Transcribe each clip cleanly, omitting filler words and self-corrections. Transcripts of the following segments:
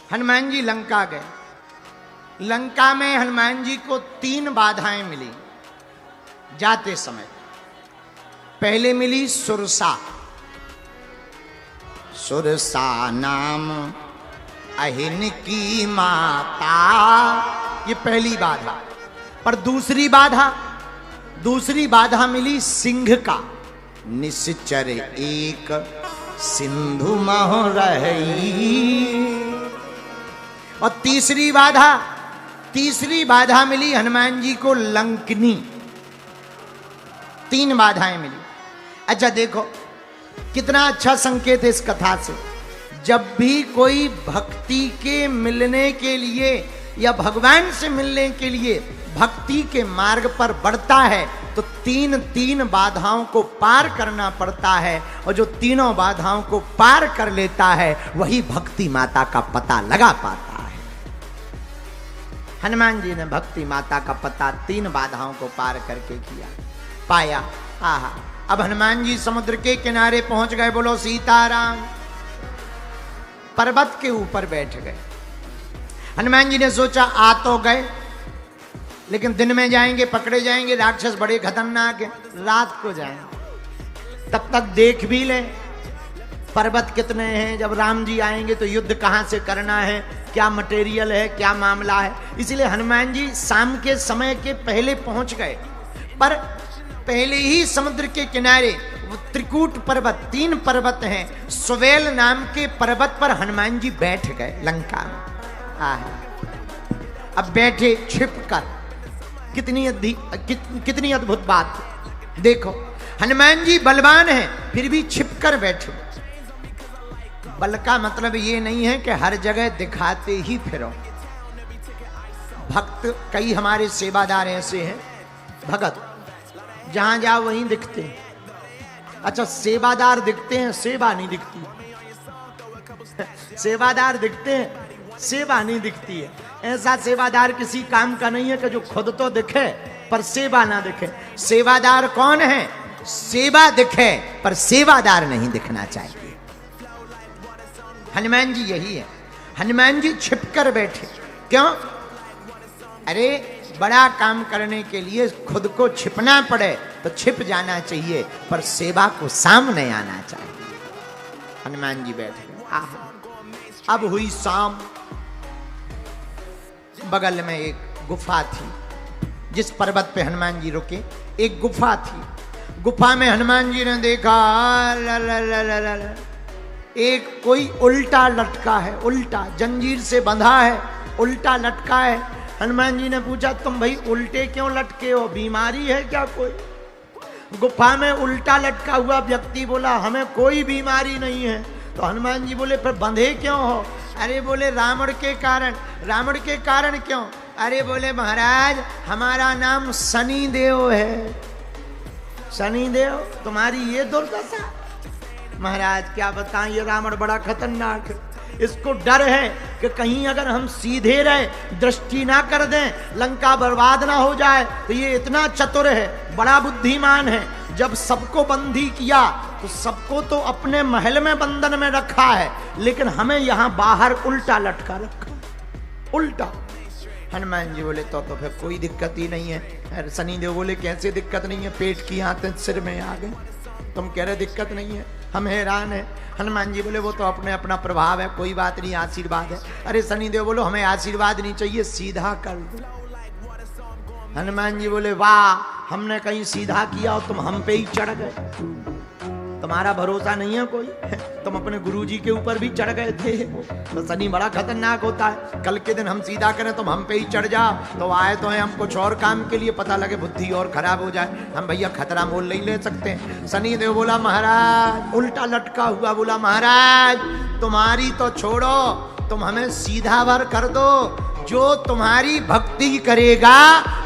हनुमान जी लंका गए। लंका में हनुमान जी को 3 बाधाएं मिली जाते समय। पहले मिली सुरसा। सुरसा नाम अहिन की माता, ये पहली बाधा। पर दूसरी बाधा मिली सिंह का। निश्चर एक सिंधु मह रही। और तीसरी बाधा मिली हनुमान जी को लंकनी। 3 बाधाएं मिली। अच्छा देखो कितना अच्छा संकेत है इस कथा से। जब भी कोई भक्ति के मिलने के लिए या भगवान से मिलने के लिए भक्ति के मार्ग पर बढ़ता है तो 3 बाधाओं को पार करना पड़ता है। और जो तीनों बाधाओं को पार कर लेता है वही भक्ति माता का पता लगा पाता है। हनुमान जी ने भक्ति माता का पता 3 बाधाओं को पार करके किया, पाया। आहा, अब हनुमान जी समुद्र के किनारे पहुंच गए। बोलो सीताराम। पर्वत के ऊपर बैठ गए। हनुमान जी ने सोचा आ तो गए, लेकिन दिन में जाएंगे पकड़े जाएंगे, राक्षस बड़े खतरनाक हैं। रात को जाएंगे तब तक देख भी ले पर्वत कितने हैं। जब राम जी आएंगे तो युद्ध कहां से करना है, क्या मटेरियल है, क्या मामला है। इसलिए हनुमान जी शाम के समय के पहले पहुंच गए। पर पहले ही समुद्र के किनारे वो त्रिकूट पर्वत, 3 पर्वत हैं, सुवेल नाम के पर्वत पर हनुमान जी बैठ गए लंका में। अब बैठे छिपकर। कितनी अद्भुत बात। देखो हनुमान जी बलवान हैं फिर भी छिपकर बैठे। बल का मतलब ये नहीं है कि हर जगह दिखाते ही फिरो। भक्त कई हमारे सेवादार ऐसे हैं, भगत जहां जाओ वहीं दिखते हैं। अच्छा सेवादार दिखते हैं, सेवा नहीं दिखती। सेवादार दिखते हैं, सेवा नहीं दिखती है। ऐसा सेवादार किसी काम का नहीं है कि जो खुद तो दिखे पर सेवा ना दिखे। सेवादार कौन है? सेवा दिखे पर सेवादार नहीं दिखना चाहिए। हनुमान जी यही है। हनुमान जी छिपकर बैठे। क्यों? अरे बड़ा काम करने के लिए खुद को छिपना पड़े तो छिप जाना चाहिए, पर सेवा को सामने आना चाहिए। हनुमान जी बैठ गए। अब हुई शाम। बगल में एक गुफा थी। जिस पर्वत पे हनुमान जी रुके एक गुफा थी। गुफा में हनुमान जी ने देखा एक कोई उल्टा लटका है। उल्टा जंजीर से बंधा है, उल्टा लटका है। हनुमान जी ने पूछा तुम भाई उल्टे क्यों लटके हो, बीमारी है क्या कोई? गुफा में उल्टा लटका हुआ व्यक्ति बोला हमें कोई बीमारी नहीं है। तो हनुमान जी बोले फिर बंधे क्यों हो? अरे बोले रावण के कारण। रावण के कारण क्यों? अरे बोले महाराज हमारा नाम शनि देव है। शनि देव तुम्हारी ये दुर्दशा। महाराज क्या बताएं, ये रावण बड़ा खतरनाक है। इसको डर है कि कहीं अगर हम सीधे रहे, दृष्टि ना कर दें, लंका बर्बाद ना हो जाए। तो ये इतना चतुर है, बड़ा बुद्धिमान है। जब सबको बंदी किया तो सबको तो अपने महल में बंधन में रखा है, लेकिन हमें यहां बाहर उल्टा लटका रखा। उल्टा। हनुमान जी बोले तो फिर कोई दिक्कत ही नहीं है। शनि देव बोले कैसे दिक्कत नहीं है, पेट की आंतें सिर में आ गई, तुम कह रहे दिक्कत नहीं है, हम हैरान है। हनुमान जी बोले वो तो अपने अपना प्रभाव है, कोई बात नहीं, आशीर्वाद है। अरे शनि देव बोलो हमें आशीर्वाद नहीं चाहिए, सीधा कर दो। हनुमान जी बोले वाह, हमने कहीं सीधा किया और तुम हम पे ही चढ़ गए। तुम्हारा भरोसा नहीं है कोई? तुम अपने गुरुजी के ऊपर भी चढ़ गए थे। तो शनि बड़ा खतरनाक होता है। कल के दिन हम सीधा करें तुम हम पे ही चढ़ जाओ तो आए तो है हम कुछ और काम के लिए, पता लगे बुद्धि और खराब हो जाए, हम भैया खतरा मोल नहीं ले सकते। शनि देव बोला महाराज, उल्टा लटका हुआ बोला महाराज तुम्हारी तो छोड़ो, तुम हमें सीधा वर कर दो। जो तुम्हारी भक्ति करेगा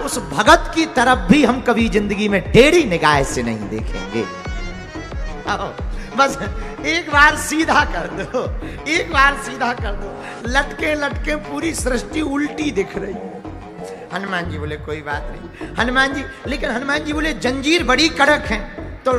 उस भगत की तरफ भी हम कभी जिंदगी में टेढ़ी निगाह से नहीं देखेंगे। बस एक बार सीधा कर दो, एक बार सीधा कर दो। लटके लटके पूरी सृष्टि उल्टी दिख रही है। हनुमान जी बोले कोई बात नहीं। हनुमान जी, लेकिन हनुमान जी बोले जंजीर बड़ी कड़क है, तो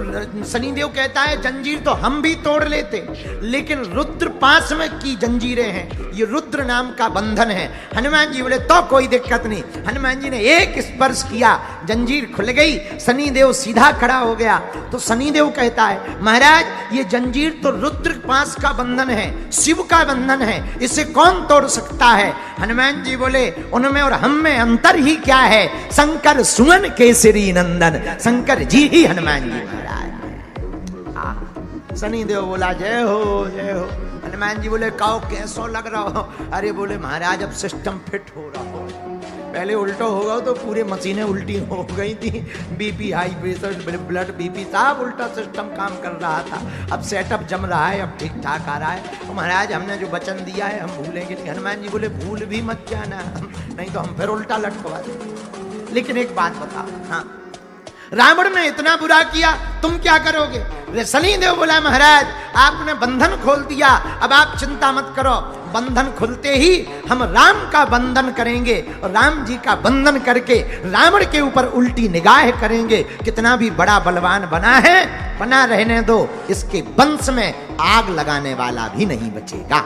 शनिदेव कहता है जंजीर तो हम भी तोड़ लेते, लेकिन रुद्र पास में की जंजीरें हैं, ये रुद्र नाम का बंधन है। हनुमान जी बोले तो कोई दिक्कत नहीं। हनुमान जी ने एक स्पर्श किया, जंजीर खुल गई, शनिदेव सीधा खड़ा हो गया। तो शनिदेव कहता है महाराज ये जंजीर तो रुद्र पास का बंधन है, शिव का बंधन है, इसे कौन तोड़ सकता है? हनुमान जी बोले उनमें और हम में अंतर ही क्या है? शंकर सुमन केसरी नंदन, शंकर जी ही हनुमान जी महाराज। शनिदेव बोला जय हो जय हो। हनुमान जी बोले काओ कैसो लग रहा हो? अरे बोले महाराज अब सिस्टम फिट हो रहा हो, पहले उल्टा होगा तो पूरे मशीनें उल्टी हो गई थी, BP high pressure blood BP सब उल्टा सिस्टम काम कर रहा था, अब सेटअप जम रहा है, अब ठीक ठाक आ रहा है। तो महाराज हमने जो वचन दिया है हम भूलेंगे नहीं। हनुमान जी बोले भूल भी मत जाना, नहीं तो हम फिर उल्टा लटकवा देंगे। लेकिन एक बात बताओ, हाँ रावण ने इतना बुरा किया तुम क्या करोगे? शनिदेव बोला महाराज आपने बंधन खोल दिया, अब आप चिंता मत करो, बंधन खुलते ही हम राम का बंधन करेंगे और राम जी का बंधन करके रावण के ऊपर उल्टी निगाह करेंगे। कितना भी बड़ा बलवान बना है, बना रहने दो, इसके वंश में आग लगाने वाला भी नहीं बचेगा।